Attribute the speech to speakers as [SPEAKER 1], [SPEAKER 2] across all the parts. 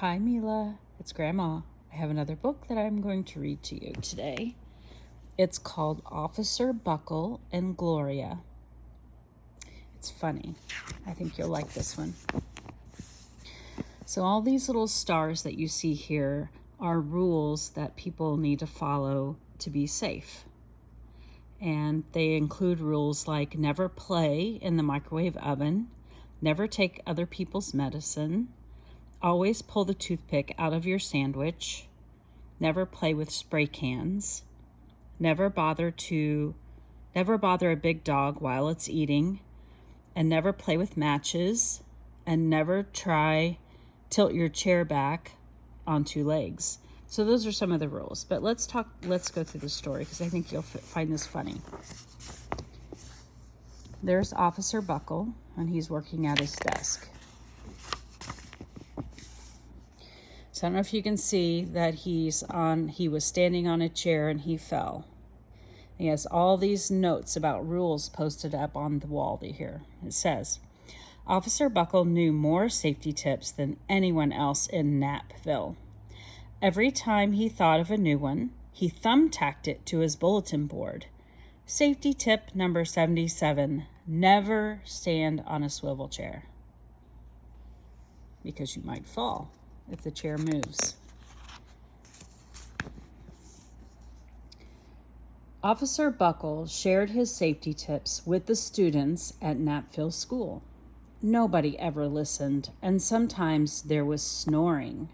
[SPEAKER 1] Hi, Mila. It's Grandma. I have another book that I'm going to read to you today. It's called Officer Buckle and Gloria. It's funny. I think you'll like this one. So all these little stars that you see here are rules that people need to follow to be safe. And they include rules like never play in the microwave oven, never take other people's medicine, always pull the toothpick out of your sandwich, never play with spray cans, never bother a big dog while it's eating, and never play with matches, and never tilt your chair back on two legs. So those are some of the rules, but let's go through the story because I think you'll find this funny. There's Officer Buckle, and he's working at his desk. So I don't know if you can see that he was standing on a chair and he fell. He has all these notes about rules posted up on the wall here. It says, Officer Buckle knew more safety tips than anyone else in Knappville. Every time he thought of a new one, he thumbtacked it to his bulletin board. Safety tip number 77, never stand on a swivel chair. Because you might fall if the chair moves. Officer Buckle shared his safety tips with the students at Knappville School. Nobody ever listened, and sometimes there was snoring.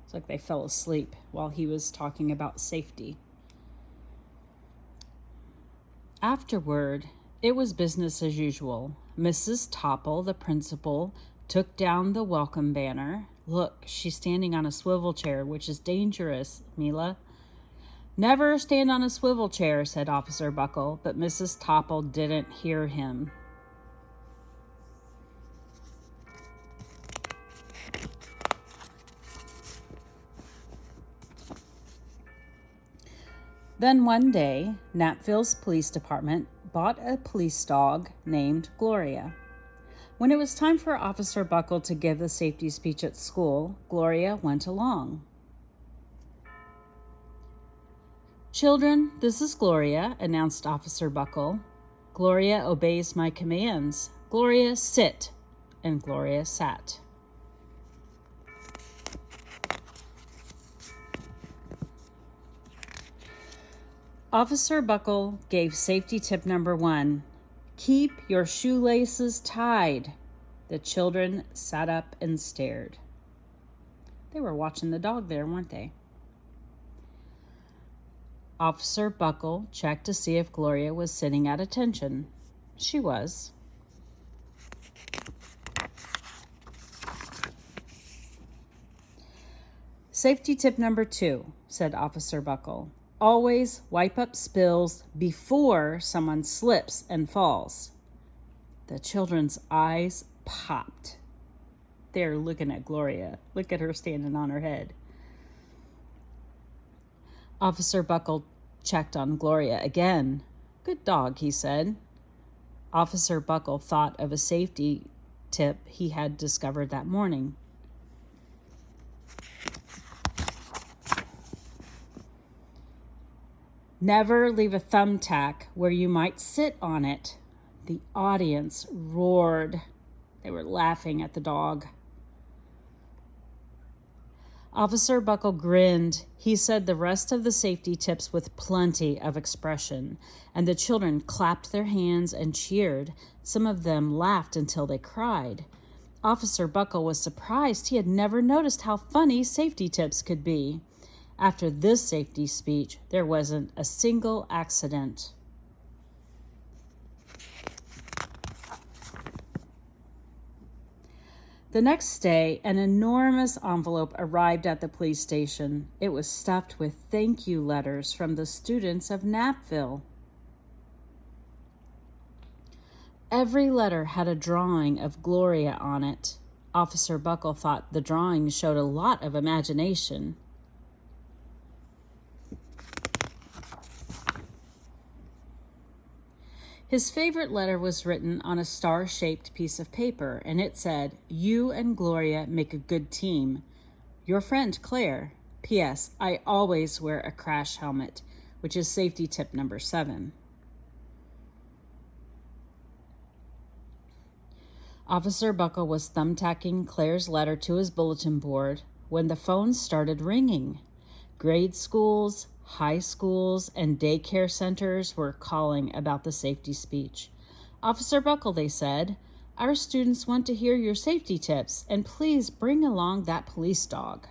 [SPEAKER 1] It's like they fell asleep while he was talking about safety. Afterward, it was business as usual. Mrs. Topple, the principal, took down the welcome banner. Look, she's standing on a swivel chair, which is dangerous, Mila. Never stand on a swivel chair, said Officer Buckle, but Mrs. Topple didn't hear him. Then one day, Knappville's police department bought a police dog named Gloria. When it was time for Officer Buckle to give the safety speech at school, Gloria went along. Children, this is Gloria, announced Officer Buckle. Gloria obeys my commands. Gloria, sit. And Gloria sat. Officer Buckle gave safety tip number 1. Keep your shoelaces tied. The children sat up and stared. They were watching the dog there, weren't they? Officer Buckle checked to see if Gloria was sitting at attention. She was. Safety tip number 2, said Officer Buckle. Always wipe up spills before someone slips and falls. The children's eyes popped. They're looking at Gloria. Look at her standing on her head. Officer Buckle checked on Gloria again. Good dog, he said. Officer Buckle thought of a safety tip he had discovered that morning. Never leave a thumbtack where you might sit on it. The audience roared. They were laughing at the dog. Officer Buckle grinned. He said the rest of the safety tips with plenty of expression, and the children clapped their hands and cheered. Some of them laughed until they cried. Officer Buckle was surprised. He had never noticed how funny safety tips could be. After this safety speech, there wasn't a single accident. The next day, an enormous envelope arrived at the police station. It was stuffed with thank you letters from the students of Knappville. Every letter had a drawing of Gloria on it. Officer Buckle thought the drawing showed a lot of imagination. His favorite letter was written on a star-shaped piece of paper, and it said, "You and Gloria make a good team. Your friend, Claire. P.S. I always wear a crash helmet, which is safety tip number 7. Officer Buckle was thumbtacking Claire's letter to his bulletin board when the phone started ringing. Grade schools, high schools, and daycare centers were calling about the safety speech. Officer Buckle, they said, our students want to hear your safety tips, and please bring along that police dog.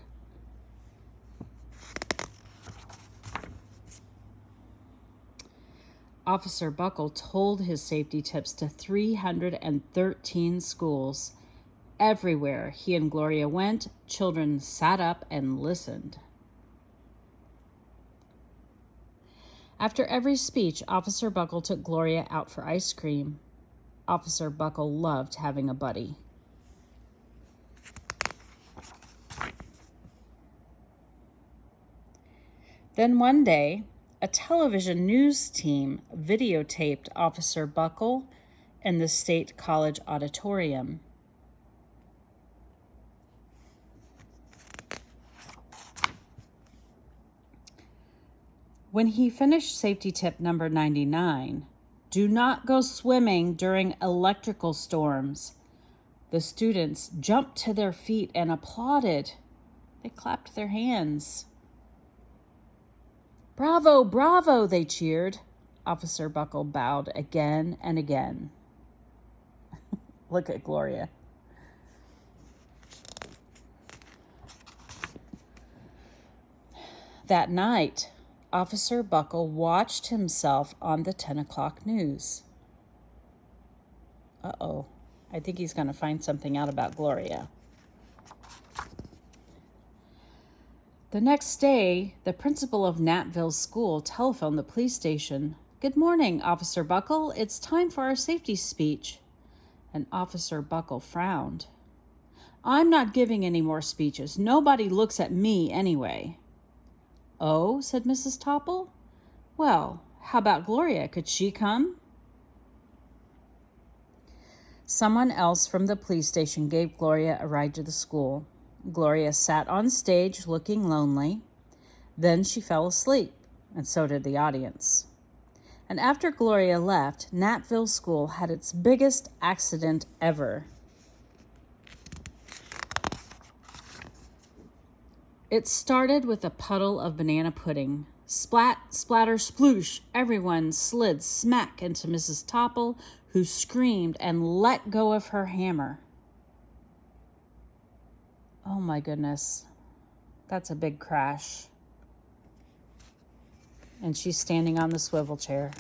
[SPEAKER 1] Officer Buckle told his safety tips to 313 schools. Everywhere he and Gloria went, children sat up and listened. After every speech, Officer Buckle took Gloria out for ice cream. Officer Buckle loved having a buddy. Then one day, a television news team videotaped Officer Buckle in the State College auditorium. When he finished safety tip number 99, do not go swimming during electrical storms, the students jumped to their feet and applauded. They clapped their hands. Bravo, bravo, they cheered. Officer Buckle bowed again and again. Look at Gloria. That night, Officer Buckle watched himself on the 10 o'clock news. Uh-oh, I think he's going to find something out about Gloria. The next day, the principal of Natville School telephoned the police station. Good morning, Officer Buckle. It's time for our safety speech. And Officer Buckle frowned. I'm not giving any more speeches. Nobody looks at me anyway. Oh, said Mrs. Topple. Well, how about Gloria? Could she come? Someone else from the police station gave Gloria a ride to the school. Gloria sat on stage looking lonely. Then she fell asleep, and so did the audience. And after Gloria left, Natville School had its biggest accident ever. It started with a puddle of banana pudding. Splat, splatter, sploosh, everyone slid smack into Mrs. Topple, who screamed and let go of her hammer. Oh my goodness, that's a big crash. And she's standing on the swivel chair.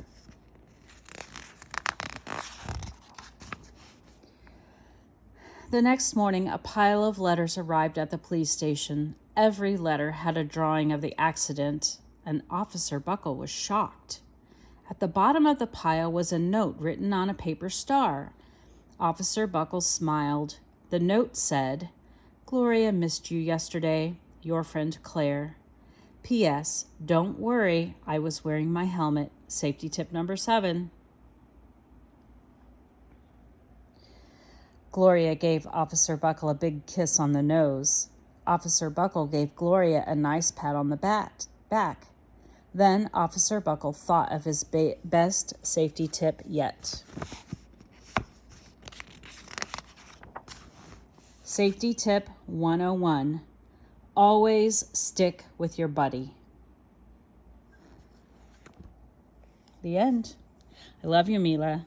[SPEAKER 1] The next morning, a pile of letters arrived at the police station. Every letter had a drawing of the accident, and Officer Buckle was shocked. At the bottom of the pile was a note written on a paper star. Officer Buckle smiled. The note said, Gloria missed you yesterday. Your friend Claire. P.S. Don't worry, I was wearing my helmet. Safety tip number 7. Gloria gave Officer Buckle a big kiss on the nose. Officer Buckle gave Gloria a nice pat on the back. Then Officer Buckle thought of his best safety tip yet. Safety tip 101. Always stick with your buddy. The end. I love you, Mila.